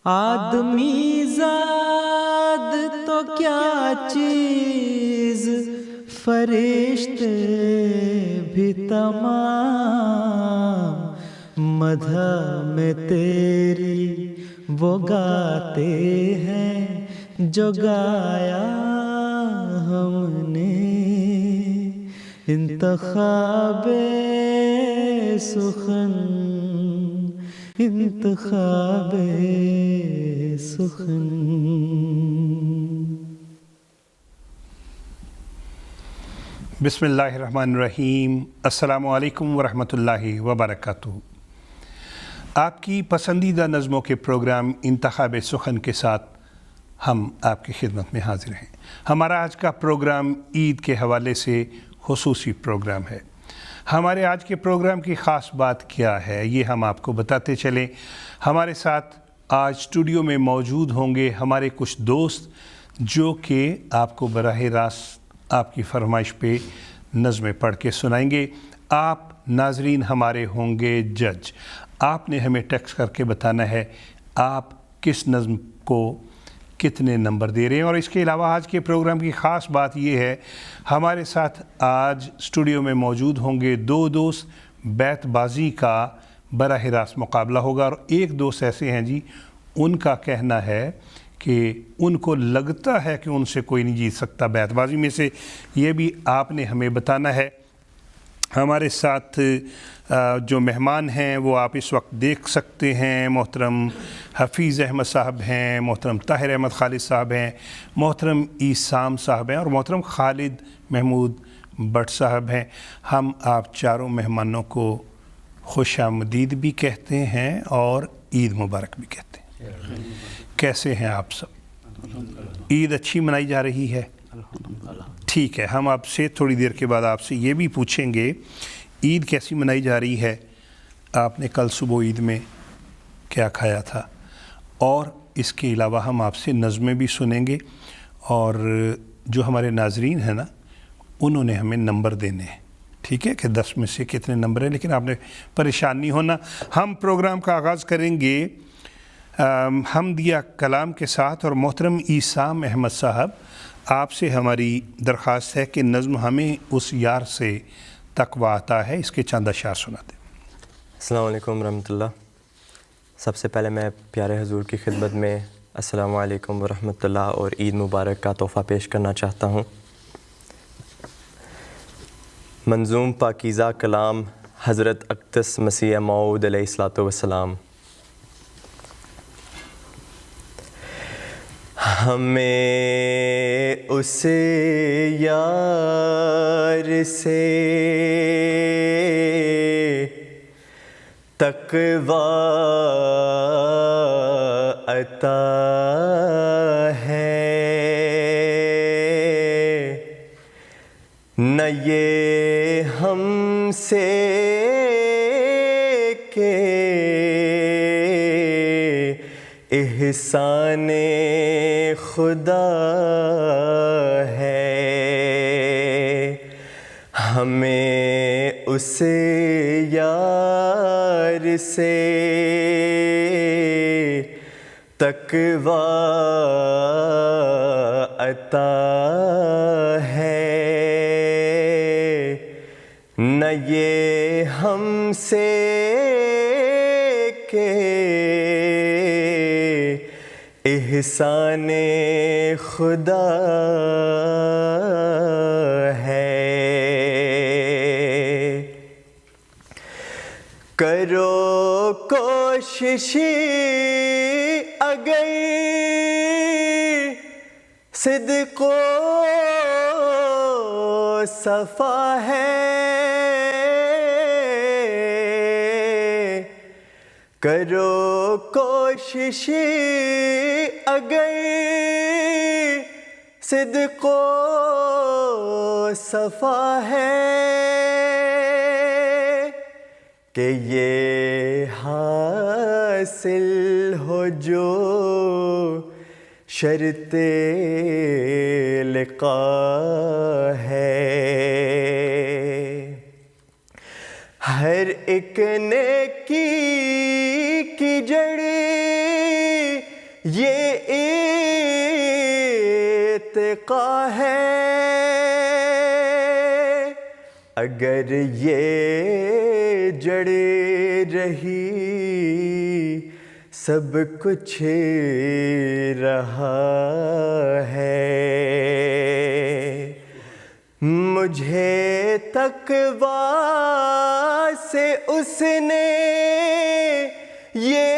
آدمی زاد تو کیا چیز، فرشتے بھی تمام مدح میں تیری وہ گاتے ہیں جو گایا ہم نے. انتخاب سخن، انتخاب سخن. بسم اللہ الرحمن الرحیم. السلام علیکم ورحمۃ اللہ وبرکاتہ. آپ کی پسندیدہ نظموں کے پروگرام انتخاب سخن کے ساتھ ہم آپ کی خدمت میں حاضر ہیں. ہمارا آج کا پروگرام عید کے حوالے سے خصوصی پروگرام ہے. ہمارے آج کے پروگرام کی خاص بات کیا ہے یہ ہم آپ کو بتاتے چلیں. ہمارے ساتھ آج اسٹوڈیو میں موجود ہوں گے ہمارے کچھ دوست جو کہ آپ کو براہ راست آپ کی فرمائش پہ نظمیں پڑھ کے سنائیں گے. آپ ناظرین ہمارے ہوں گے جج. آپ نے ہمیں ٹیکسٹ کر کے بتانا ہے آپ کس نظم کو کتنے نمبر دے رہے ہیں. اور اس کے علاوہ آج کے پروگرام کی خاص بات یہ ہے ہمارے ساتھ آج اسٹوڈیو میں موجود ہوں گے دو دوست. بیت بازی کا براہ راست مقابلہ ہوگا اور ایک دوست ایسے ہیں جی ان کا کہنا ہے کہ ان کو لگتا ہے کہ ان سے کوئی نہیں جیت سکتا بیت بازی میں سے. یہ بھی آپ نے ہمیں بتانا ہے. ہمارے ساتھ جو مہمان ہیں وہ آپ اس وقت دیکھ سکتے ہیں. محترم حفیظ احمد صاحب ہیں، محترم طاہر احمد خالد صاحب ہیں، محترم ایسام صاحب ہیں اور محترم خالد محمود بٹ صاحب ہیں. ہم آپ چاروں مہمانوں کو خوش آمدید بھی کہتے ہیں اور عید مبارک بھی کہتے ہیں. کیسے ہیں آپ سب؟ عید اچھی منائی جا رہی ہے؟ ٹھیک ہے. ہم آپ سے تھوڑی دیر کے بعد آپ سے یہ بھی پوچھیں گے عید کیسی منائی جا رہی ہے، آپ نے کل صبح عید میں کیا کھایا تھا، اور اس کے علاوہ ہم آپ سے نظمیں بھی سنیں گے. اور جو ہمارے ناظرین ہیں نا انہوں نے ہمیں نمبر دینے ہیں. ٹھیک ہے کہ 10 میں سے کتنے نمبر ہیں، لیکن آپ نے پریشان نہیں ہونا. ہم پروگرام کا آغاز کریں گے حمدیہ کلام کے ساتھ. اور محترم ایسام احمد صاحب آپ سے ہماری درخواست ہے کہ نظم ہمیں اس یار سے تقویٰ آتا ہے اس کے چند اشعار سنا دیں. السلام علیکم ورحمۃ اللہ. سب سے پہلے میں پیارے حضور کی خدمت میں السلام علیکم ورحمۃ اللہ اور عید مبارک کا تحفہ پیش کرنا چاہتا ہوں. منظوم پاکیزہ کلام حضرت اقدس مسیح موعود علیہ الصلوۃ والسلام. ہمیں اس یار سے تقویٰ عطا ہے، نہ یہ ہم سے کہ احسان خدا ہے. ہمیں اس یار سے تقویٰ عطا ہے، نہ یہ ہم سے کہ احسان خدا ہے. کرو کوشش اگر صدق و صفا ہے، کرو کوشش اگر صدق و صفا ہے، کہ یہ حاصل ہو جو شرط لقا ہے. ہر ایک نیکی کی جڑ یہ ارتقا ہے، اگر یہ جڑے رہی سب کچھ رہا ہے۔ مجھے تقویٰ سے اس نے یہ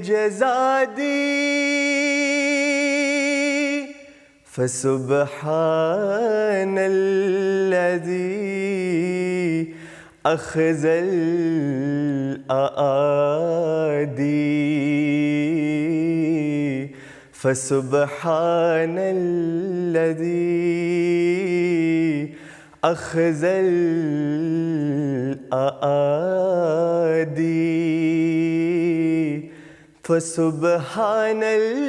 جزا دی، فسبحان الذی اخذ الاعادی، فسبحان الذی اخذ الاعادی، فسبحان الذی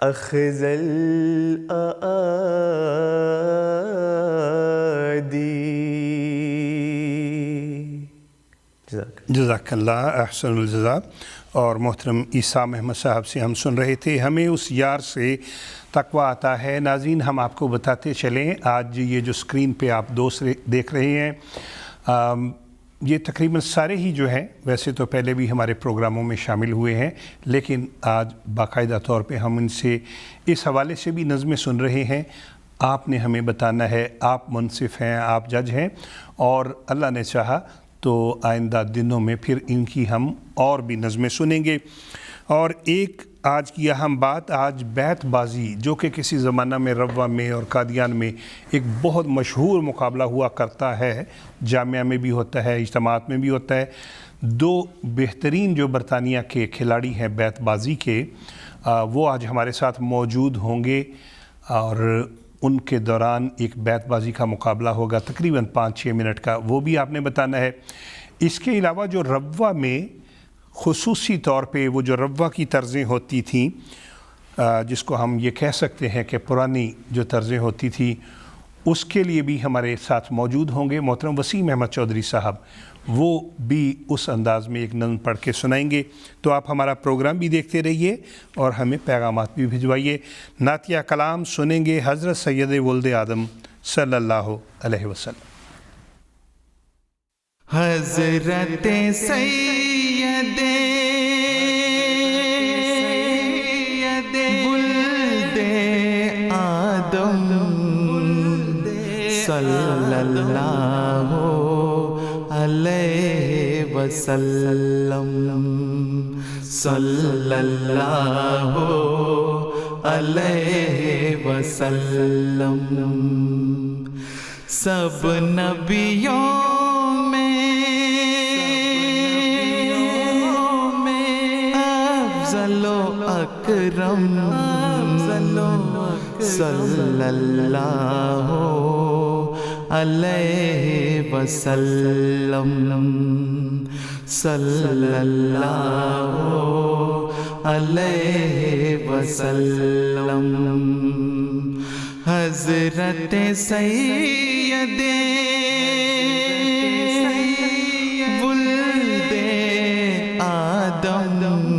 اخذ الاعادی۔ جزاک اللہ احسن الجزا۔ اور محترم عیسیٰ محمد صاحب سے ہم سن رہے تھے ہمیں اس یار سے تقویٰ آتا ہے۔ ناظرین، ہم آپ کو بتاتے چلیں، آج یہ جو اسکرین پہ آپ دوست دیکھ رہے ہیں، یہ تقریباً سارے ہی جو ہیں، ویسے تو پہلے بھی ہمارے پروگراموں میں شامل ہوئے ہیں، لیکن آج باقاعدہ طور پہ ہم ان سے اس حوالے سے بھی نظمیں سن رہے ہیں۔ آپ نے ہمیں بتانا ہے، آپ منصف ہیں، آپ جج ہیں، اور اللہ نے چاہا تو آئندہ دنوں میں پھر ان کی ہم اور بھی نظمیں سنیں گے۔ اور ایک آج کی اہم بات، آج بیت بازی جو کہ کسی زمانہ میں روا میں اور قادیان میں ایک بہت مشہور مقابلہ ہوا کرتا ہے، جامعہ میں بھی ہوتا ہے، اجتماعات میں بھی ہوتا ہے، دو بہترین جو برطانیہ کے کھلاڑی ہیں بیت بازی کے، وہ آج ہمارے ساتھ موجود ہوں گے، اور ان کے دوران ایک بیت بازی کا مقابلہ ہوگا تقریباً 5-6 منٹ کا، وہ بھی آپ نے بتانا ہے۔ اس کے علاوہ جو روا میں خصوصی طور پہ وہ جو روا کی طرزیں ہوتی تھیں، جس کو ہم یہ کہہ سکتے ہیں کہ پرانی جو طرزیں ہوتی تھیں، اس کے لیے بھی ہمارے ساتھ موجود ہوں گے محترم وسیم احمد چودھری صاحب، وہ بھی اس انداز میں ایک نظم پڑھ کے سنائیں گے۔ تو آپ ہمارا پروگرام بھی دیکھتے رہیے اور ہمیں پیغامات بھی بھجوائیے۔ نعتیہ کلام سنیں گے حضرت سید ولد آدم صلی اللہ علیہ وسلم۔ حضرت سید ولد آدم صلی اللہ علیہ وسلم، صلی اللہ علیہ وسلم، سب نبیوں افضل و اکرم صلی اللہ علیہ وسلم، صلی اللہ علیہ وسلم۔ حضرت سید ولد آدم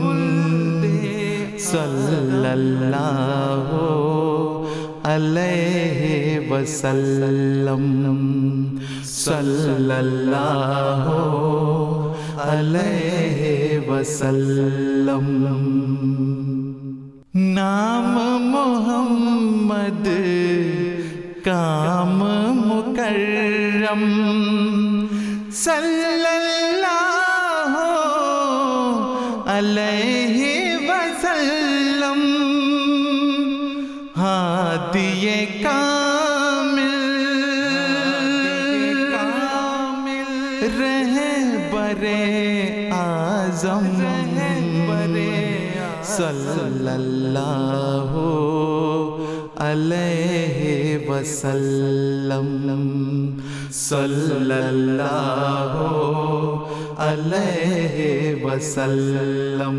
صلی اللہ علیہ وسلم، صلی اللہ علیہ وسلم۔ نام محمد کام مکرم صلی اللہ علیہ وسلم، ہادی کامل رہبر اعظم صلی اللہ علیہ وسلم، صلی اللہ علیہ وسلم۔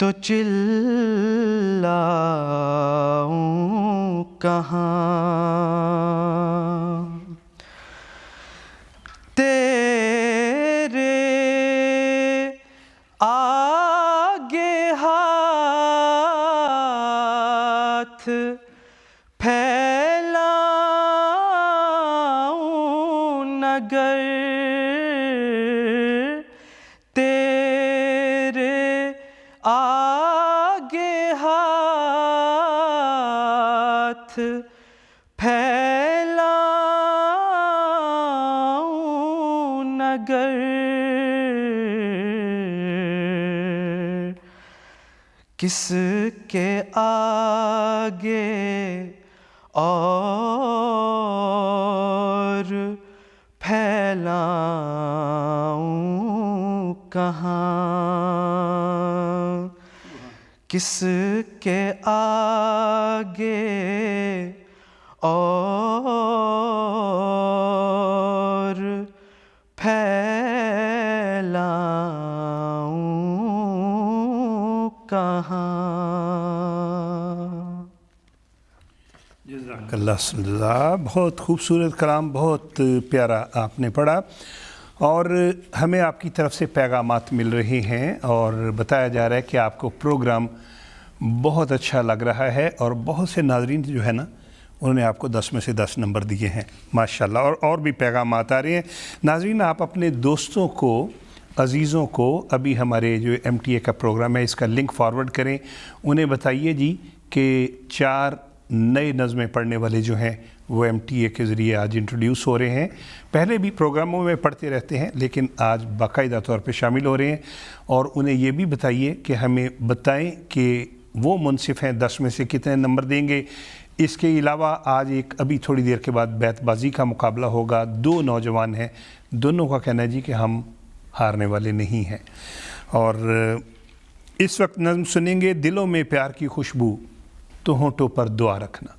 تو چلاؤں کہاں، تیرے آگے ہاتھ پھیلاؤں اگر، تیرے آگے ہاتھ پھیلاؤں اگر، کس کے آگے اور پھیلاؤں کہاں، کس کے آگے اور پھیلاؤں کہاں۔ جزاک اللہ صلی اللہ، بہت خوبصورت کلام، بہت پیارا آپ نے پڑھا، اور ہمیں آپ کی طرف سے پیغامات مل رہے ہیں اور بتایا جا رہا ہے کہ آپ کو پروگرام بہت اچھا لگ رہا ہے، اور بہت سے ناظرین جو ہے نا انہوں نے آپ کو 10 میں سے 10 نمبر دیے ہیں ماشاءاللہ، اور بھی پیغامات آ رہے ہیں۔ ناظرین آپ اپنے دوستوں کو، عزیزوں کو ابھی ہمارے جو MTA کا پروگرام ہے اس کا لنک فارورڈ کریں، انہیں بتائیے جی کہ 4 نئے نظمیں پڑھنے والے جو ہیں وہ MTA کے ذریعے آج انٹروڈیوس ہو رہے ہیں۔ پہلے بھی پروگراموں میں پڑھتے رہتے ہیں لیکن آج باقاعدہ طور پہ شامل ہو رہے ہیں، اور انہیں یہ بھی بتائیے کہ ہمیں بتائیں کہ وہ منصف ہیں 10 میں سے کتنے نمبر دیں گے۔ اس کے علاوہ آج ایک ابھی تھوڑی دیر کے بعد بیت بازی کا مقابلہ ہوگا، 2 نوجوان ہیں، دونوں کا کہنا ہے جی کہ ہم ہارنے والے نہیں ہیں۔ اور اس وقت نظم سنیں گے، دلوں میں پیار کی خوشبو تو ہونٹوں پر دعا رکھنا۔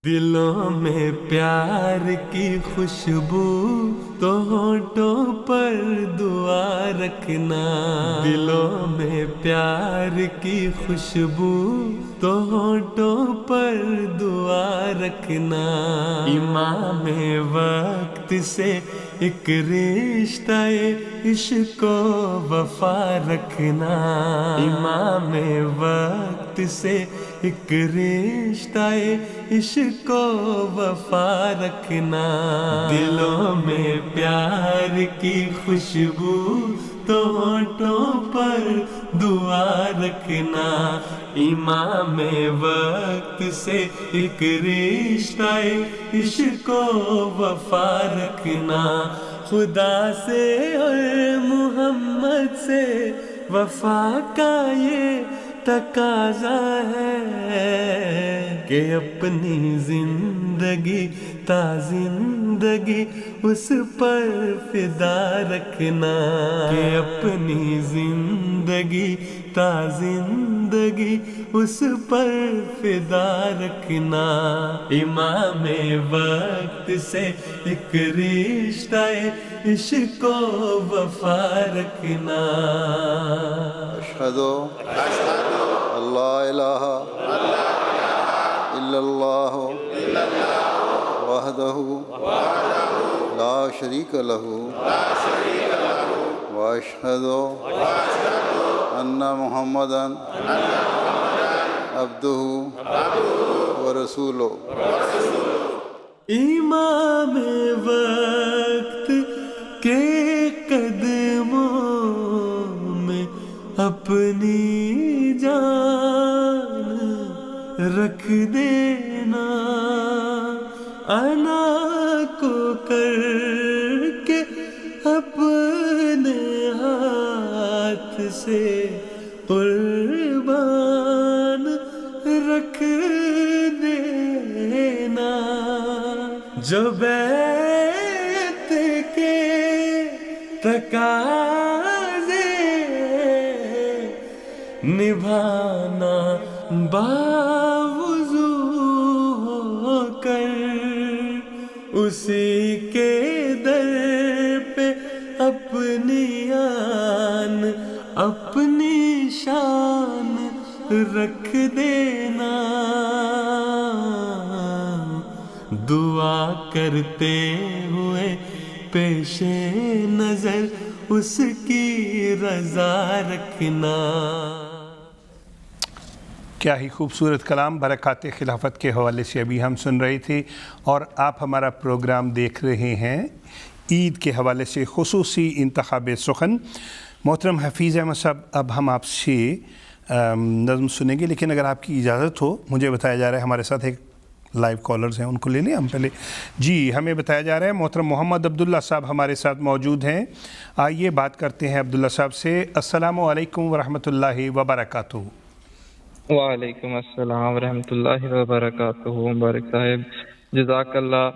دلوں میں پیار کی خوشبو تو ہونٹوں پر دعا رکھنا، دلوں میں پیار کی خوشبو تو ہونٹوں پر دعا رکھنا، امام وقت سے ایک رشتہ عشق و وفا رکھنا، امام وقت سے ایک رشتہ عشق و وفا رکھنا، دلوں میں پیار کی خوشبو تو ہونٹوں پر دعا رکھنا، امام وقت سے ایک رشتہ عشق و وفا رکھنا، خدا سے اور محمد سے وفا کا یہ تقاضا ہے کہ اپنی زندگی تا زندگی اس پر فدا رکھنا، کہ اپنی زندگی تا زندگی اس پر فدا رکھنا، امام وقت سے ایک رشتہ عشق و وفا رکھنا۔ اشہد اللہ الہ الا اللہ وحدہ لا شریک لہ واشہد ان محمدا عبدہ ورسولہ۔ امام وقت کے قدموں میں اپنی جان رکھ دینا، انا کو کر کے اپنے ہاتھ سے قربان رکھ دینا، جو بیت کے تقاضے نبھانا باوضو ہو کر، اسی کے در پہ اپنی آن شان رکھ دینا، دعا کرتے ہوئے پیش نظر اس کی رضا رکھنا۔ کیا ہی خوبصورت کلام برکات خلافت کے حوالے سے ابھی ہم سن رہے تھے، اور آپ ہمارا پروگرام دیکھ رہے ہیں عید کے حوالے سے خصوصی انتخاب سخن۔ محترم حفیظ احمد صاحب، اب ہم آپ سے نظم سنیں گے، لیکن اگر آپ کی اجازت ہو، مجھے بتایا جا رہا ہے ہمارے ساتھ ایک لائیو کالرز ہیں، ان کو لے لیں ہم پہلے۔ جی، ہمیں بتایا جا رہا ہے محترم محمد عبداللہ صاحب ہمارے ساتھ موجود ہیں۔ آئیے بات کرتے ہیں عبداللہ صاحب سے۔ السلام علیکم ورحمۃ اللہ وبرکاتہ۔ وعلیکم السلام ورحمۃ اللہ وبرکاتہ۔ مبارک صاحب، جزاک اللہ۔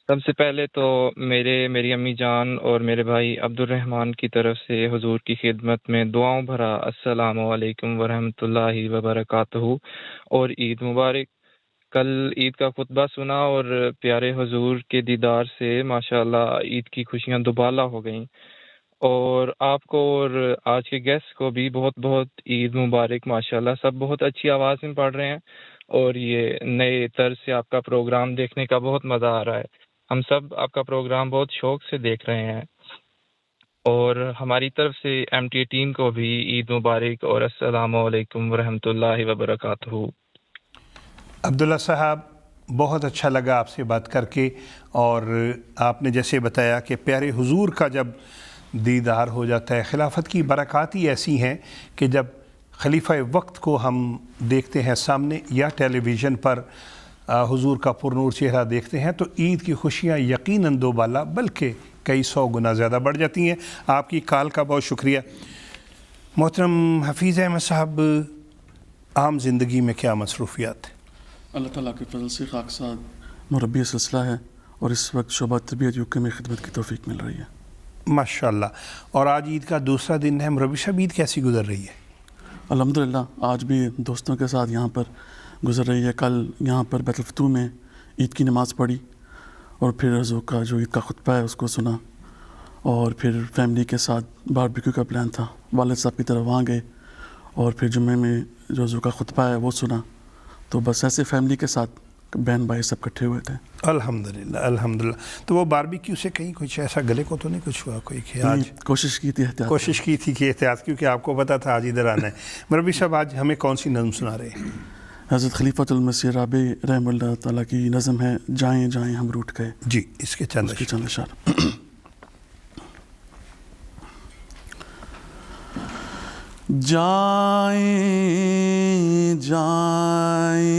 سب سے پہلے تو میری امی جان اور میرے بھائی عبد الرحمن کی طرف سے حضور کی خدمت میں دعاؤں بھرا السلام علیکم ورحمۃ اللہ وبرکاتہ اور عید مبارک۔ کل عید کا خطبہ سنا اور پیارے حضور کے دیدار سے ماشاءاللہ عید کی خوشیاں دوبالا ہو گئیں، اور آپ کو اور آج کے گیسٹ کو بھی بہت بہت عید مبارک۔ ماشاءاللہ سب بہت اچھی آواز میں پڑھ رہے ہیں، اور یہ نئے طرز سے آپ کا پروگرام دیکھنے کا بہت مزہ آ رہا ہے۔ ہم سب آپ کا پروگرام بہت شوق سے دیکھ رہے ہیں، اور ہماری طرف سے ایم ٹی اے ٹیم کو بھی عید مبارک اور السلام علیکم ورحمۃ اللہ وبرکاتہ۔ عبداللہ صاحب، بہت اچھا لگا آپ سے بات کر کے، اور آپ نے جیسے بتایا کہ پیارے حضور کا جب دیدار ہو جاتا ہے، خلافت کی برکات ہی ایسی ہیں کہ جب خلیفہ وقت کو ہم دیکھتے ہیں سامنے یا ٹیلی ویژن پر حضور کا پرنور چہرہ دیکھتے ہیں، تو عید کی خوشیاں یقیناً دوبالا بلکہ کئی 100 گنا زیادہ بڑھ جاتی ہیں۔ آپ کی کال کا بہت شکریہ۔ محترم حفیظ احمد صاحب، عام زندگی میں کیا مصروفیات ہیں؟ اللہ تعالیٰ کے فضل سے خاک ساتھ مربی سلسلہ ہے، اور اس وقت شعبہ تربیت یوکے میں خدمت کی توفیق مل رہی ہے ماشاءاللہ۔ اور آج عید کا دوسرا دن ہے، مربی صاحب عید کیسی گزر رہی ہے؟ الحمدللہ آج بھی دوستوں کے ساتھ یہاں پر گزر رہی ہے۔ کل یہاں پر بیت الفتوح میں عید کی نماز پڑھی، اور پھر حضور کا جو عید کا خطبہ ہے اس کو سنا، اور پھر فیملی کے ساتھ باربیکیو کا پلان تھا، والد صاحب کی طرف وہاں گئے، اور پھر جمعے میں جو حضور کا خطبہ ہے وہ سنا۔ تو بس ایسے فیملی کے ساتھ بہن بھائی سب اکٹھے ہوئے تھے۔ الحمدللہ الحمدللہ۔ تو وہ باربیکیو سے کہیں کچھ ایسا گلے کو تو نہیں کچھ ہوا کوئی کہ آج کوشش کی تھی احتیاط، کوشش کی تھی کہ احتیاط، کیونکہ آپ کو پتا تھا آج ادھر آنا ہے۔ مربی صاحب، آج ہمیں کون سی نظم سنا رہے ہیں؟ حضرت خلیفۃ المسیح رابع رحمہ اللہ تعالیٰ کی نظم ہے جائیں جائیں ہم روٹ گئے۔ جی، اس کے چند اشعار۔ جائیں جائیں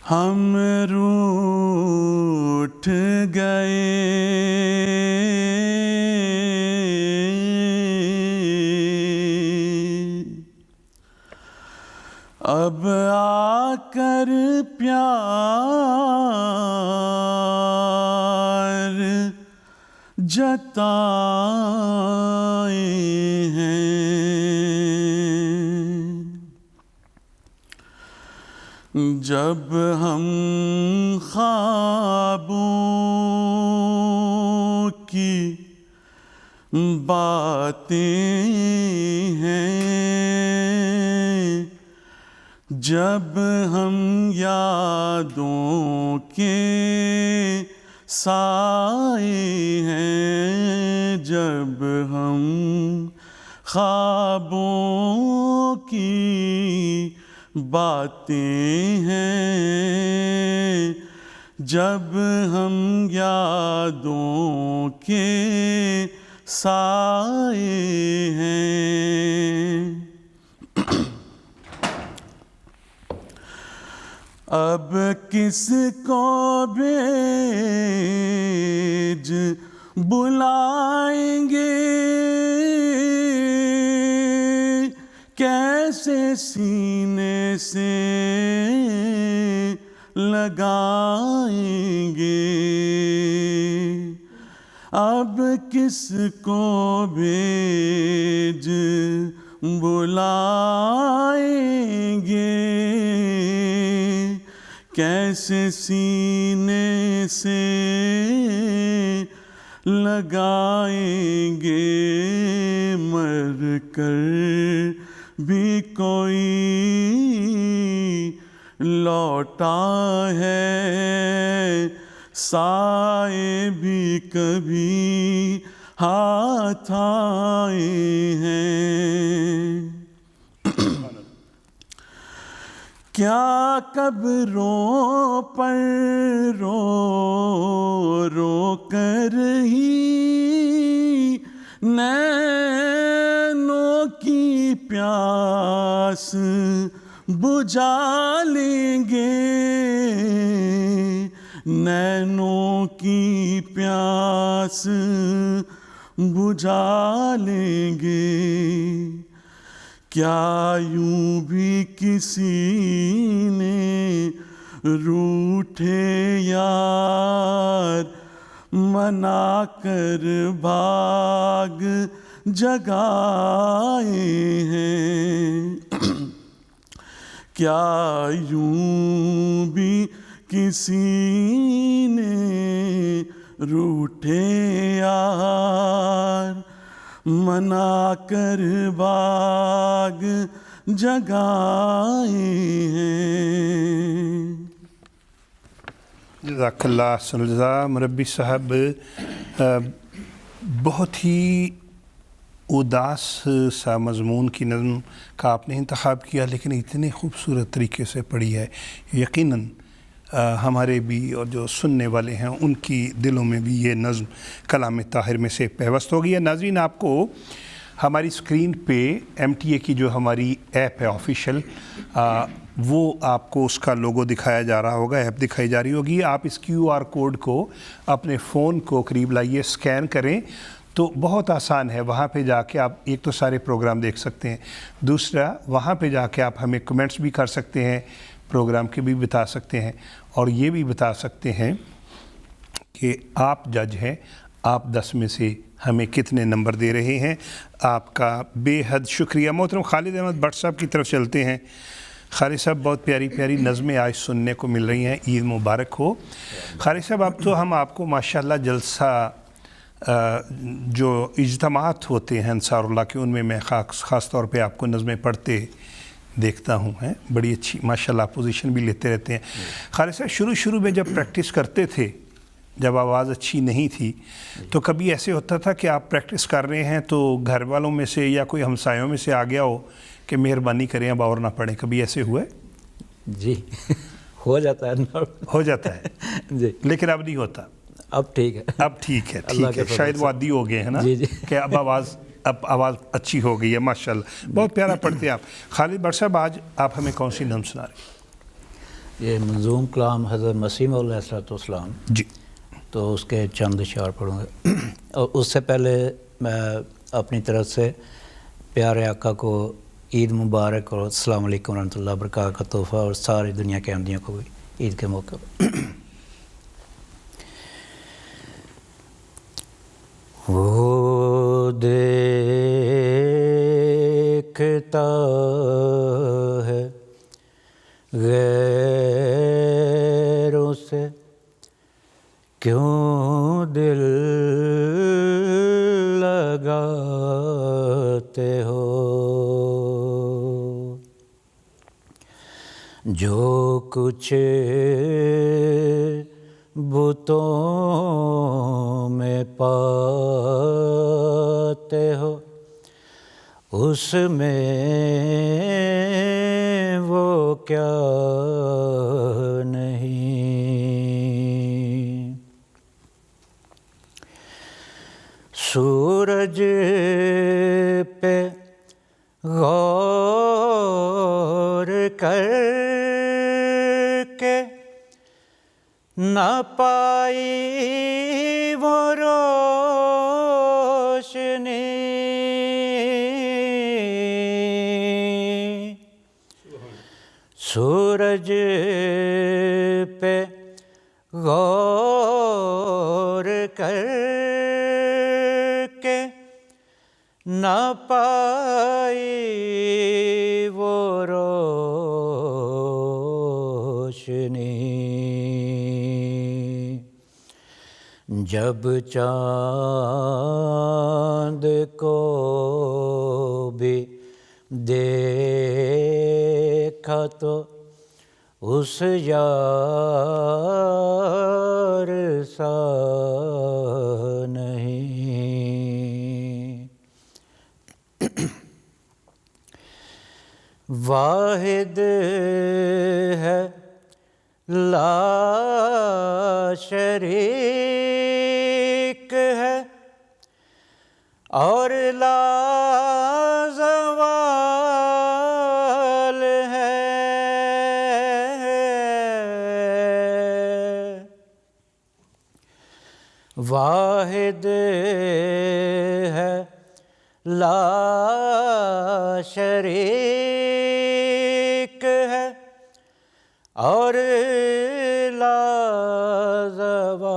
ہم روٹھ گئے، اب آ کر پیار جتائے ہیں، جب ہم خوابوں کی باتیں ہیں، جب ہم یادوں کے سائے ہیں، جب ہم خوابوں کی باتیں ہیں، جب ہم یادوں کے سائے ہیں، اب کس کو بھیج بلائیں گے، کیسے سینے سے لگائیں گے، اب کس کو بھیج بلائیں گے، کیسے سینے سے لگائیں گے مر کر بھی کوئی لوٹا ہے، سائے بھی کبھی ہاتھ آئے ہیں۔ کیا قبروں پر رو رو کر ہی نینوں کی پیاس بجھا لیں گے، نینوں کی پیاس بجھا لیں گے۔ کیا یوں بھی کسی نے روٹھے یار منا کر بھاگ جگائے ہیں؟ کیا یوں بھی کسی نے روٹھے یار منا کر باغ جگائے ہیں؟ جزاک اللہ احسن الجزاء مربی صاحب، بہت ہی اداس سا مضمون کی نظم کا آپ نے انتخاب کیا، لیکن اتنے خوبصورت طریقے سے پڑھی ہے، یقیناً ہمارے بھی اور جو سننے والے ہیں ان کی دلوں میں بھی یہ نظم کلام طاہر میں سے پیوست ہو گئی ہے۔ ناظرین، آپ کو ہماری اسکرین پہ MTA کی جو ہماری ایپ ہے آفیشیل، وہ آپ کو اس کا لوگو دکھایا جا رہا ہوگا، ایپ دکھائی جا رہی ہوگی۔ آپ اس QR کوڈ کو اپنے فون کو قریب لائیے، اسکین کریں تو بہت آسان ہے، وہاں پہ جا کے آپ ایک تو سارے پروگرام دیکھ سکتے ہیں، دوسرا وہاں پہ جا کے آپ ہمیں کمنٹس بھی کر سکتے ہیں، پروگرام کے بھی بتا سکتے ہیں، اور یہ بھی بتا سکتے ہیں کہ آپ جج ہیں، آپ 10 میں سے ہمیں کتنے نمبر دے رہے ہیں۔ آپ کا بے حد شکریہ۔ محترم خالد احمد بٹ صاحب کی طرف چلتے ہیں۔ خالد صاحب، بہت پیاری پیاری نظمیں آج سننے کو مل رہی ہیں، عید مبارک ہو۔ خالد صاحب، اب تو ہم آپ کو ماشاءاللہ جلسہ جو اجتماعات ہوتے ہیں انصار اللہ کے، ان میں میں خاص طور پہ آپ کو نظمیں پڑھتے دیکھتا ہوں، ہیں بڑی اچھی ماشاءاللہ پوزیشن بھی لیتے رہتے ہیں۔ خالد صاحب، شروع میں جب پریکٹس کرتے تھے، جب آواز اچھی نہیں تھی، تو کبھی ایسے ہوتا تھا کہ آپ پریکٹس کر رہے ہیں تو گھر والوں میں سے یا کوئی ہمسایوں میں سے آ گیا ہو کہ مہربانی کریں اب اور نہ پڑھیں، کبھی ایسے ہوئے؟ جی ہو جاتا ہے، ہو جاتا ہے جی، لیکن اب نہیں ہوتا؟ اب ٹھیک ہے، اب ٹھیک ہے، ٹھیک ہے، شاید وہ عادی ہو گئے ہیں نا، جی جی، کہ اب آواز اچھی ہو گئی ہے، ماشاءاللہ بہت پیارا پڑھتے ہیں آپ۔ خالد بٹ صاحب، آج آپ ہمیں کون سی نظم سنا رہے ہیں؟ یہ منظوم کلام حضرت مسیح موعود علیہ السلام، جی، تو اس کے چند اشعار پڑھوں گا، اور اس سے پہلے میں اپنی طرف سے پیارے آقا کو عید مبارک اور السلام علیکم ورحمۃ اللہ وبرکاتہ کا تحفہ، اور ساری دنیا کے احمدیوں کو بھی عید کے موقع پر۔ وہ دیکھتا ہے غیروں سے کیوں دل لگاتے ہو، جو کچھ بتوں میں پاتے ہو اس میں وہ کیا نہیں۔ سورج پہ غور کر کے نہ پائی وہ روشنی، سورج پہ غور کر کے نہ پائی وہ روشنی، جب چاند کو بھی دیکھا تو اس یار سا نہیں، واحد ہے لا شریک ہے اور لا زوال ہے، واحد ہے لا شریک ہے اور لا زوال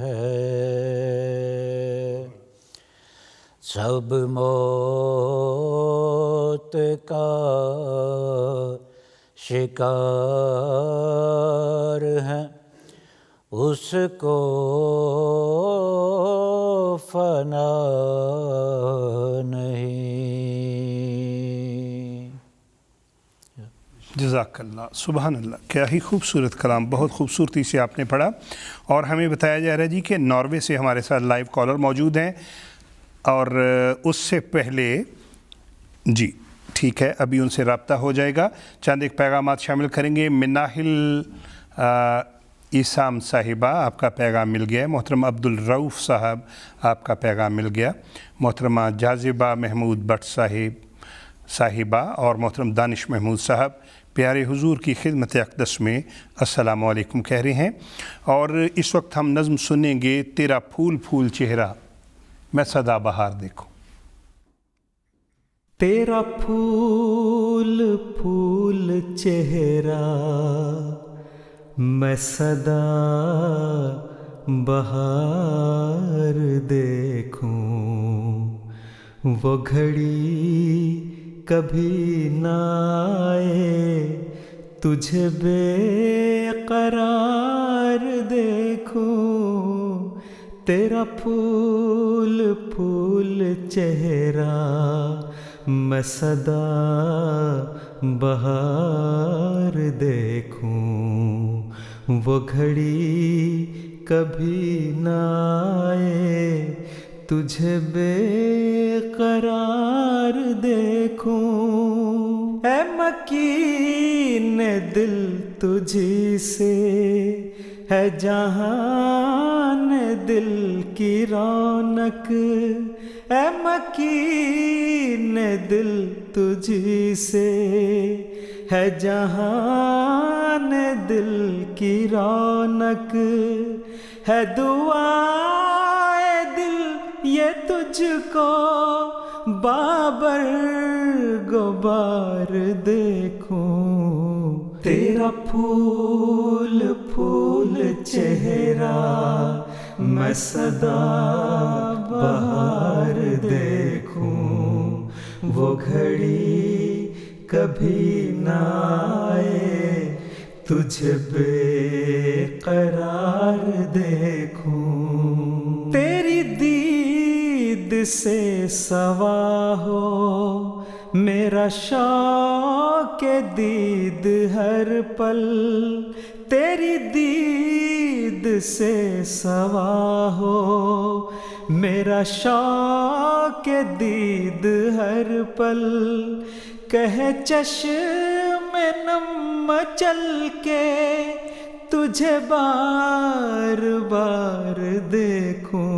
ہے، سب موت کا شکار ہیں، اس کو فنا نہیں۔ جزاک اللہ، سبحان اللہ، کیا ہی خوبصورت کلام، بہت خوبصورتی سے آپ نے پڑھا۔ اور ہمیں بتایا جا رہا ہے جی کہ ناروے سے ہمارے ساتھ لائیو کالر موجود ہیں، اور اس سے پہلے جی ٹھیک ہے ابھی ان سے رابطہ ہو جائے گا، چند ایک پیغامات شامل کریں گے۔ مناحل عیسام صاحبہ، آپ کا پیغام مل گیا ہے۔ محترم عبدالرؤف صاحب، آپ کا پیغام مل گیا۔ محترمہ جاذبہ محمود بٹ صاحبہ اور محترم دانش محمود صاحب پیارے حضور کی خدمت اقدس میں السلام علیکم کہہ رہے ہیں۔ اور اس وقت ہم نظم سنیں گے تیرا پھول پھول چہرہ میں سدا بہار دیکھوں۔ تیرا پھول پھول چہرہ میں سدا بہار دیکھوں، وہ گھڑی کبھی نہ آئے تجھے بے قرار دیکھوں، تیرا پھول پھول چہرہ میں سدا بہار دیکھوں، وہ گھڑی کبھی نہ آئے تجھے بے قرار دیکھوں، اے مکین دل تجھی سے ہے جہان دل کی رونق، اے مکین دل تجھی سے ہے جہان دل کی رونق، ہے دعائے دل یہ تجھ کو بابر غبار دیکھوں، تیرا پھول پھول چہرہ میں سدا بہار دیکھوں، وہ گھڑی کبھی نہ آئے تجھے بے قرار دیکھوں، تیری دید سے سوا ہو میرا شوق دید ہر پل، تیری دید سے سوا ہو میرا شوق دید ہر پل، کہے چشم نم مچل کے تجھے بار بار دیکھوں،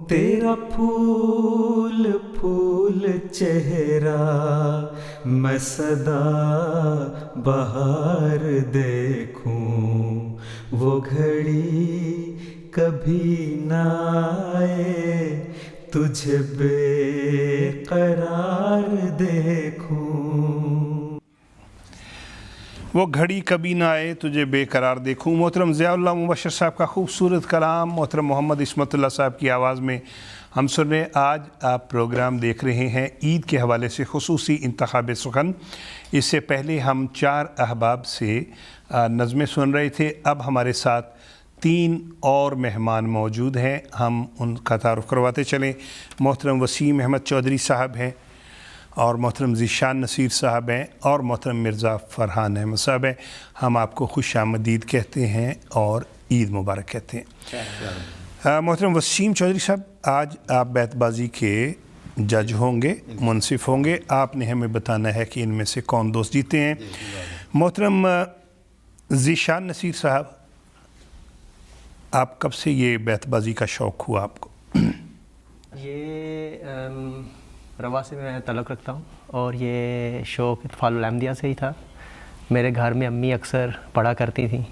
تیرا پھول پھول چہرہ میں سدا بہار دیکھوں، وہ گھڑی کبھی نہ آئے تجھے بے قرار دیکھوں، وہ گھڑی کبھی نہ آئے تجھے بے قرار دیکھوں۔ محترم ضیاء اللہ مبشر صاحب کا خوبصورت کلام محترم محمد عصمت اللہ صاحب کی آواز میں ہم سن رہے ہیں آج آپ پروگرام دیکھ رہے ہیں عید کے حوالے سے خصوصی انتخاب سخن. اس سے پہلے ہم 4 احباب سے نظمیں سن رہے تھے. اب ہمارے ساتھ 3 اور مہمان موجود ہیں, ہم ان کا تعارف کرواتے چلیں. محترم وسیم احمد چودھری صاحب ہیں, اور محترم ذیشان نصیر صاحب ہیں, اور محترم مرزا فرحان احمد صاحب ہیں. ہم آپ کو خوش آمدید کہتے ہیں اور عید مبارک کہتے ہیں. محترم وسیم چودھری صاحب, آج آپ بیت بازی کے جج ہوں گے, منصف ہوں گے. آپ نے ہمیں بتانا ہے کہ ان میں سے کون دوست جیتے ہیں. محترم ذیشان نصیر صاحب, آپ کب سے یہ بیت بازی کا شوق ہوا آپ کو؟ یہ روا سے میں تعلق رکھتا ہوں, اور یہ شوق اطفال الحمدیہ سے ہی تھا. میرے گھر میں امی اکثر پڑھا کرتی تھیں,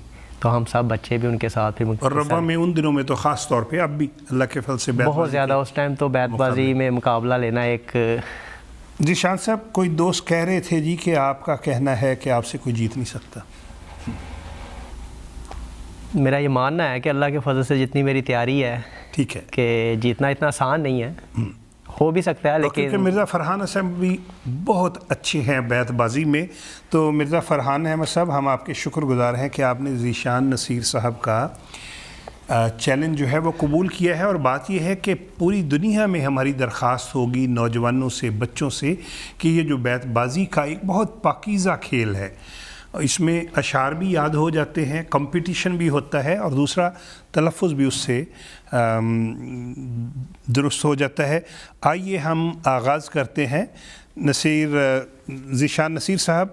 تو ہم سب بچے بھی ان کے ساتھ پھر. اور روا میں ان دنوں میں تو خاص طور پہ اب بھی اللہ کے فضل سے بہت زیادہ اس ٹائم تو بیت بازی میں مقابلہ لینا ایک. جی شان صاحب, کوئی دوست کہہ رہے تھے جی کہ آپ کا کہنا ہے کہ آپ سے کوئی جیت نہیں سکتا. میرا یہ ماننا ہے کہ اللہ کے فضل سے جتنی میری تیاری ہے, ٹھیک ہے, کہ جیتنا اتنا آسان نہیں ہے. ہو بھی سکتا ہے, لیکن کیونکہ مرزا فرحان صاحب بھی بہت اچھے ہیں بیت بازی میں. تو مرزا فرحان احمد صاحب, ہم آپ کے شکر گزار ہیں کہ آپ نے ذیشان نصیر صاحب کا چیلنج جو ہے وہ قبول کیا ہے. اور بات یہ ہے کہ پوری دنیا میں ہماری درخواست ہوگی نوجوانوں سے, بچوں سے, کہ یہ جو بیت بازی کا ایک بہت پاکیزہ کھیل ہے, اس میں اشعار بھی یاد ہو جاتے ہیں, کمپٹیشن بھی ہوتا ہے, اور دوسرا تلفظ بھی اس سے درست ہو جاتا ہے. آئیے ہم آغاز کرتے ہیں. ذیشان نصیر صاحب,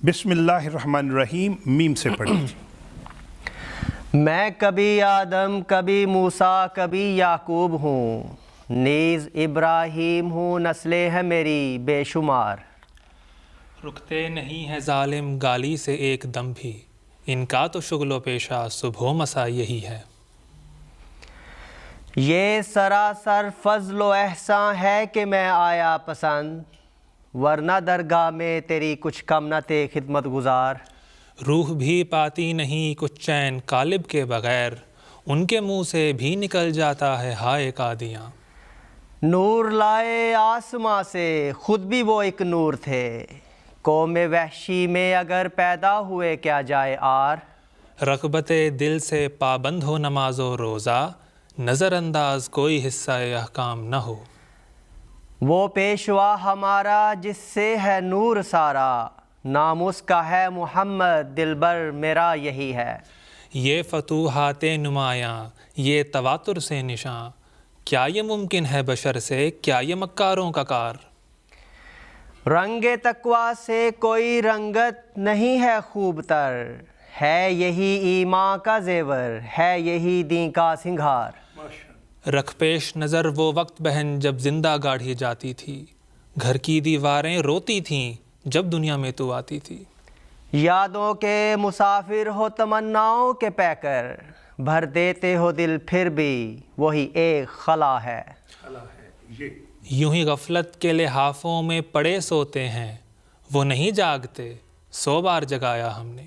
بسم اللہ الرحمن الرحیم, میم سے پڑھیں. میں کبھی آدم, کبھی موسیٰ, کبھی یعقوب ہوں, نیز ابراہیم ہوں, نسلیں ہیں میری بے شمار. رکتے نہیں ہیں ظالم گالی سے ایک دم بھی, ان کا تو شغل و پیشہ صبح و مساء یہی ہے. یہ سراسر فضل و احسان ہے کہ میں آیا پسند, ورنہ درگاہ میں تیری کچھ کم نہ تھے خدمت گزار. روح بھی پاتی نہیں کچھ چین قالب کے بغیر, ان کے منہ سے بھی نکل جاتا ہے ہائے قادیاں. نور لائے آسماں سے, خود بھی وہ ایک نور تھے, قوم وحشی میں اگر پیدا ہوئے کیا جائے آر. رغبت دل سے پابند ہو نماز و روزہ, نظر انداز کوئی حصہ احکام نہ ہو. وہ پیشوا ہمارا جس سے ہے نور سارا, نام اس کا ہے محمد دلبر میرا یہی ہے. یہ فتوحات نمایاں, یہ تواتر سے نشاں, کیا یہ ممکن ہے بشر سے, کیا یہ مکاروں کا کار. رنگ تقویٰ سے کوئی رنگت نہیں ہے خوب تر, ہے یہی ایمان کا زیور, ہے یہی دین کا سنگھار. رکھ پیش نظر وہ وقت بہن جب زندہ گاڑھی جاتی تھی, گھر کی دیواریں روتی تھیں جب دنیا میں تو آتی تھی. یادوں کے مسافر ہو تمناؤں کے پیکر, بھر دیتے ہو دل پھر بھی وہی ایک خلا ہے. یوں ہی غفلت کے لحافوں میں پڑے سوتے ہیں, وہ نہیں جاگتے 100 بار جگایا ہم نے.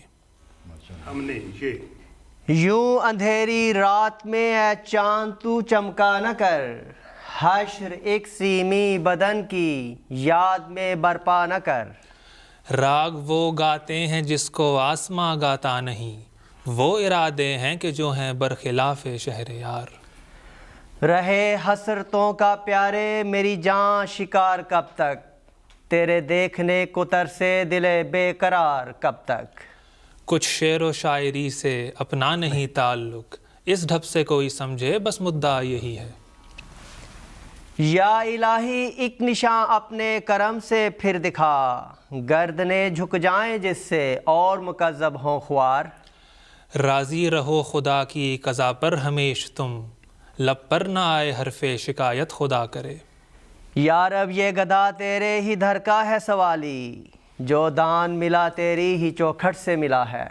یوں اندھیری رات میں اے چاند تو چمکا نہ کر, حشر ایک سیمی بدن کی یاد میں برپا نہ کر. راگ وہ گاتے ہیں جس کو آسماں گاتا نہیں, وہ ارادے ہیں کہ جو ہیں برخلاف شہر یار. رہے حسرتوں کا پیارے میری جان شکار کب تک, تیرے دیکھنے کو ترسے دل بے قرار کب تک. کچھ شعر و شاعری سے اپنا نہیں تعلق, اس ڈھب سے کوئی سمجھے بس مدعا یہی ہے. یا الہی ایک نشان اپنے کرم سے پھر دکھا, گردنیں جھک جائیں جس سے اور مکذب ہوں خوار. راضی رہو خدا کی قضا پر ہمیش تم, لب پر نہ آئے حرف شکایت خدا کرے. یا رب یہ گدا تیرے ہی دھر کا ہے سوالی, جو دان ملا تیری ہی چوکھٹ سے ملا ہے.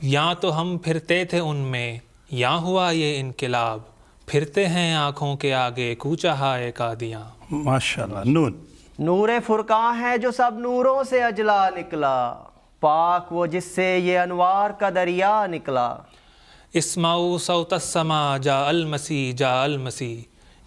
یاں تو ہم پھرتے تھے ان میں, یاں ہوا یہ انقلاب, پھرتے ہیں آنکھوں کے آگے کوچہ ہائے قادیاں. ماشاءاللہ. نور فرقاں ہے جو سب نوروں سے اجلا نکلا, پاک وہ جس سے یہ انوار کا دریا نکلا. اسمعوا صوت السما جاء المسیح جاء المسیح,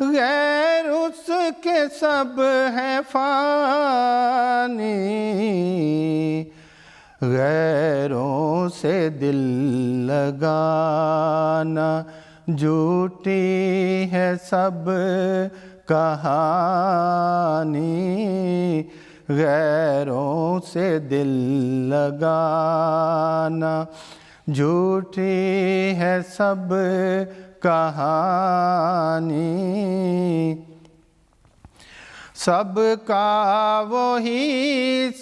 غیر اس کے سب ہے فانی غیروں سے دل لگانا جھوٹی ہے سب کہانی غیروں سے دل لگانا جھوٹی ہے سب کہانی سب کا وہی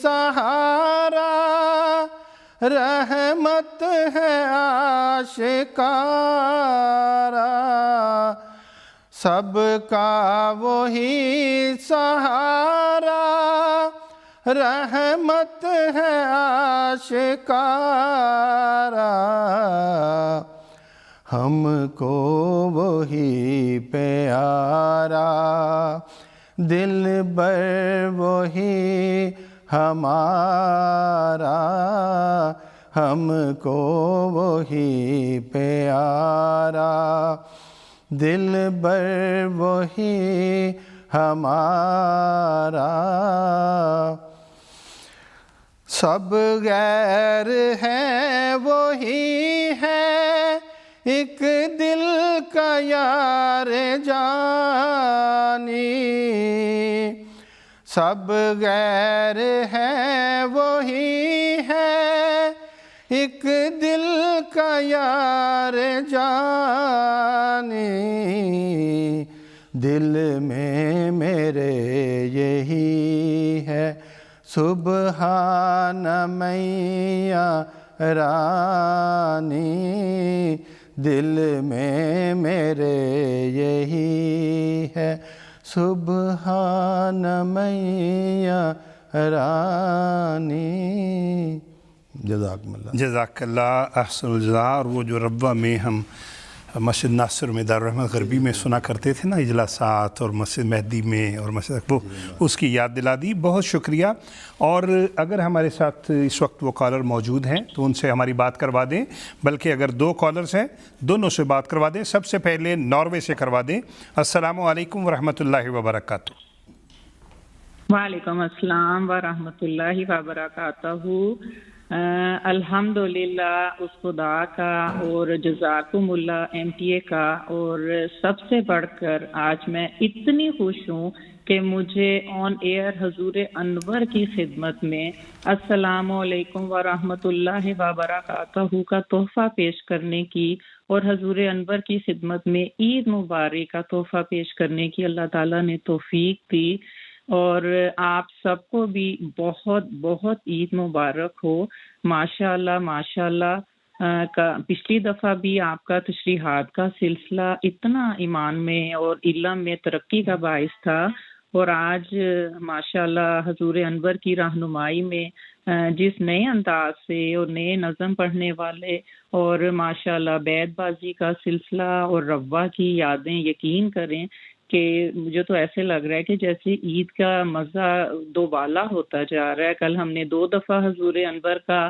سہارا رحمت ہے آشکارا سب کا وہی سہارا رحمت ہے آشکارا ہم کو وہی پیارا دل بر وہی ہمارا ہم کو وہی پیارا دل بر وہی ہمارا سب غیر ہیں وہی ہے ایک دل کا یار جانی سب غیر ہیں وہی ہے ایک دل کا یار جانی دل میں میرے یہی ہے سبحان میاں رانی دل میں میرے یہی ہے سبحان میاں رانی جزاکم اللہ جزاک اللہ احسن الجزاء. اور وہ جو ربوہ میں ہم مسجد ناصر میں دارالرحمت غربی میں سنا کرتے تھے نا اجلاسات اور مسجد مہدی میں اور مسجد وہ اس کی یاد دلا دی. بہت شکریہ. اور اگر ہمارے ساتھ اس وقت وہ کالر موجود ہیں تو ان سے ہماری بات کروا دیں, بلکہ اگر دو کالرز ہیں دونوں سے بات کروا دیں. سب سے پہلے ناروے سے کروا دیں. السلام علیکم ورحمۃ اللہ وبرکاتہ. وعلیکم السلام ورحمۃ اللہ وبرکاتہ. الحمدللہ اس خدا کا اور جزاکم اللہ MTA کا, اور سب سے بڑھ کر آج میں اتنی خوش ہوں کہ مجھے آن ایئر حضور انور کی خدمت میں السلام علیکم ورحمۃ اللہ وبرکاتہ کا تحفہ پیش کرنے کی اور حضور انور کی خدمت میں عید مبارک کا تحفہ پیش کرنے کی اللہ تعالیٰ نے توفیق دی. اور آپ سب کو بھی بہت بہت عید مبارک ہو. ماشاء اللہ ماشاء اللہ. پچھلی دفعہ بھی آپ کا تشریحات کا سلسلہ اتنا ایمان میں اور علم میں ترقی کا باعث تھا, اور آج ماشاءاللہ حضور انور کی رہنمائی میں جس نئے انداز سے اور نئے نظم پڑھنے والے اور ماشاءاللہ بیت بازی کا سلسلہ اور ربوہ کی یادیں, یقین کریں کہ مجھے تو ایسے لگ رہا ہے کہ جیسے عید کا مزہ دوبالا ہوتا جا رہا ہے. کل ہم نے 2 دفعہ حضور انور کا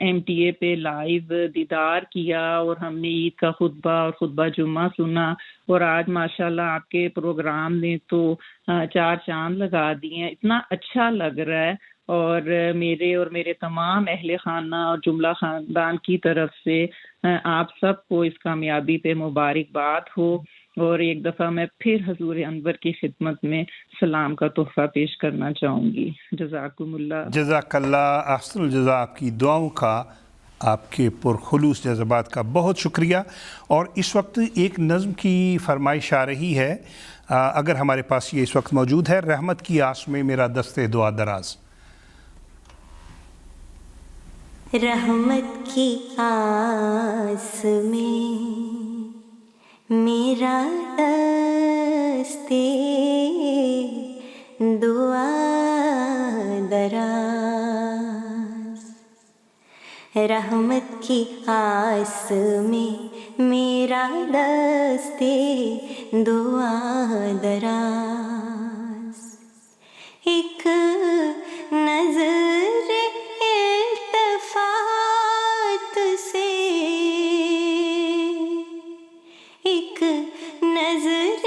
MTA پہ لائیو دیدار کیا اور ہم نے عید کا خطبہ اور خطبہ جمعہ سنا, اور آج ماشاءاللہ آپ کے پروگرام نے تو 4 چاند لگا دیے ہیں. اتنا اچھا لگ رہا ہے, اور میرے تمام اہل خانہ اور جملہ خاندان کی طرف سے آپ سب کو اس کامیابی پہ مبارکباد ہو. اور ایک دفعہ میں پھر حضور انور کی خدمت میں سلام کا تحفہ پیش کرنا چاہوں گی. جزاکم اللہ. جزاک اللہ احسن الجزاء. آپ کی دعاؤں کا, آپ کے پرخلوص جذبات کا بہت شکریہ. اور اس وقت ایک نظم کی فرمائش آ رہی ہے, اگر ہمارے پاس یہ اس وقت موجود ہے. رحمت کی آس میں میرا دست دعا دراز. رحمت کی آس میں میرا دست دعا دراز. رحمت کی آس میں میرا دست دعا دراز. ایک نظر التفات سے, ایک نظر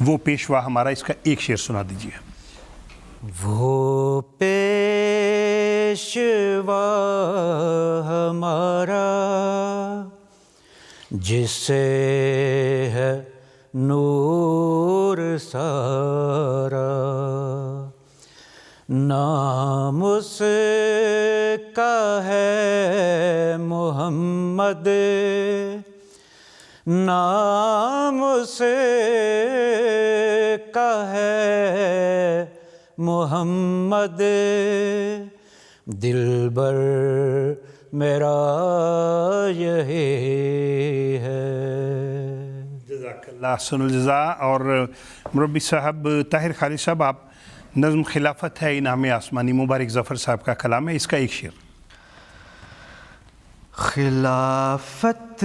وہ پیشوا ہمارا، اس کا ایک شعر سنا دیجیے۔ وہ پیشوا ہمارا جس سے ہے نور سارا، نام اس کا ہے محمد، نام اس کا ہے محمد، دلبر میرا یہی ہے۔ جزاک اللہ احسن الجزا۔ اور مربی صاحب طاہر خالد صاحب، آپ نظم خلافت ہے انعام آسمانی، مبارک ظفر صاحب کا کلام ہے، اس کا ایک شعر۔ خلافت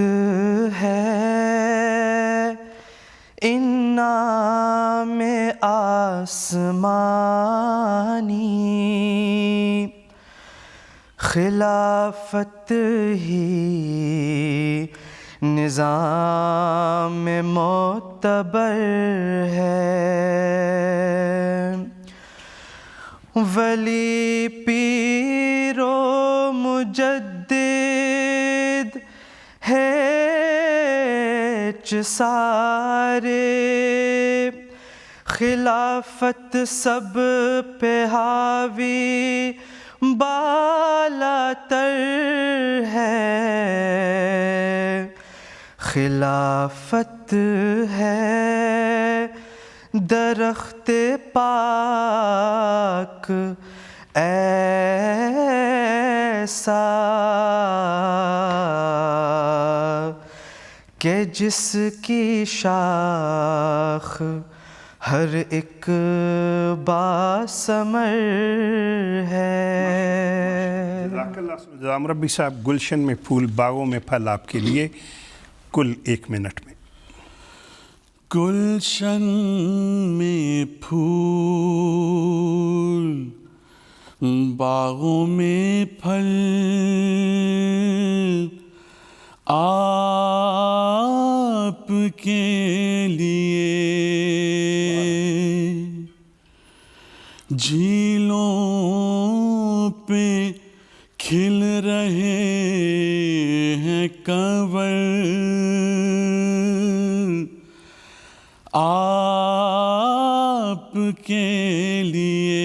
ہے انعام آسمانی، خلافت ہی نظام معتبر ہے، ولی پیر و مجدد ہے سارے، خلافت سب پہ حاوی بالا تر ہے، خلافت ہے درخت پاک ایسا کہ جس کی شاخ ہر ایک باثمر ہے۔ جزاک اللہ خیر۔ مربی صاحب، گلشن میں پھول باغوں میں پھل آپ کے لیے، کل 1 منٹ میں۔ گلشن میں پھول باغوں میں پھل، آپ کے لیے جھیلوں پہ کھل رہے ہیں کنور، آپ کے لیے۔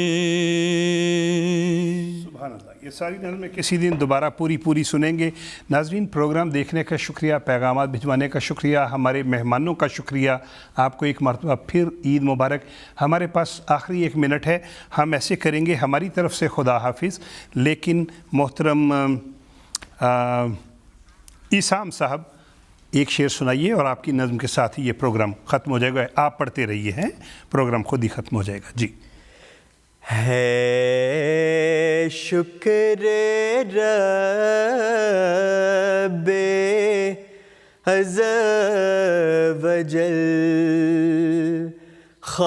سبحان اللہ۔ یہ ساری نظمیں کسی دن دوبارہ پوری سنیں گے۔ ناظرین، پروگرام دیکھنے کا شکریہ، پیغامات بھجوانے کا شکریہ، ہمارے مہمانوں کا شکریہ، آپ کو ایک مرتبہ پھر عید مبارک۔ ہمارے پاس آخری 1 منٹ ہے، ہم ایسے کریں گے ہماری طرف سے خدا حافظ، لیکن محترم عیسام صاحب ایک شعر سنائیے اور آپ کی نظم کے ساتھ ہی یہ پروگرام ختم ہو جائے گا۔ آپ پڑھتے رہیے ہیں، پروگرام خود ہی ختم ہو جائے گا۔ جی۔ ہے شکر رب عز و جل، خارج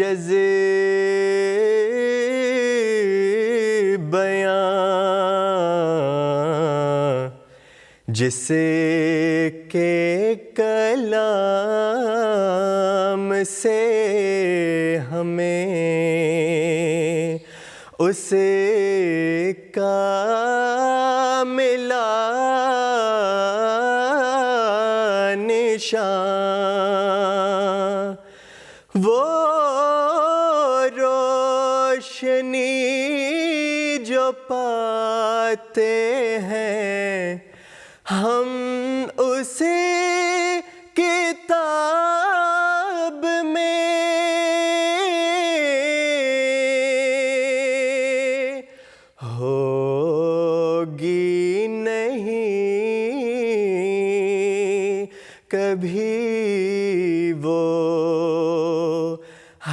از بیان، جس کے کلام سے ہمیں اس کا ملا نشان، وہ روشنی جو پاتے ہیں ہم اسے کتاب میں، ہوگی نہیں کبھی وہ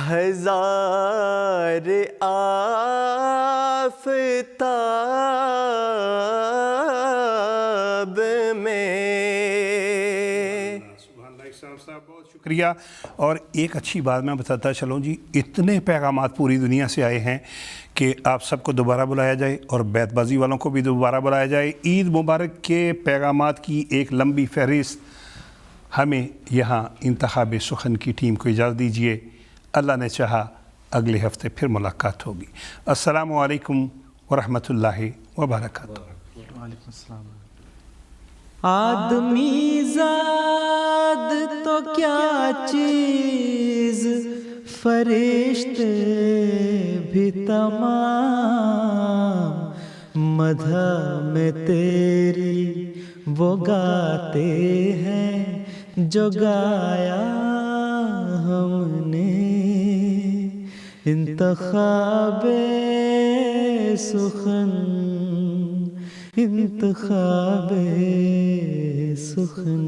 ہزار آفتاب میں۔ بہت شکریہ۔ اور ایک اچھی بات میں بتاتا چلوں جی، اتنے پیغامات پوری دنیا سے آئے ہیں کہ آپ سب کو دوبارہ بلایا جائے اور بیت بازی والوں کو بھی دوبارہ بلایا جائے۔ عید مبارک کے پیغامات کی ایک لمبی فہرست ہمیں یہاں انتخاب سخن کی ٹیم کو اجازت دیجیے. اللہ نے چاہا اگلے ہفتے پھر ملاقات ہوگی. السلام علیکم ورحمۃ اللہ وبرکاتہ. وعلیکم السلام. آدمی زاد تو کیا چیز فرشتے بھی تمام مدح میں تیری وہ گاتے ہیں جو گایا ہم نے. انتخاب سخن انتخاب سخن.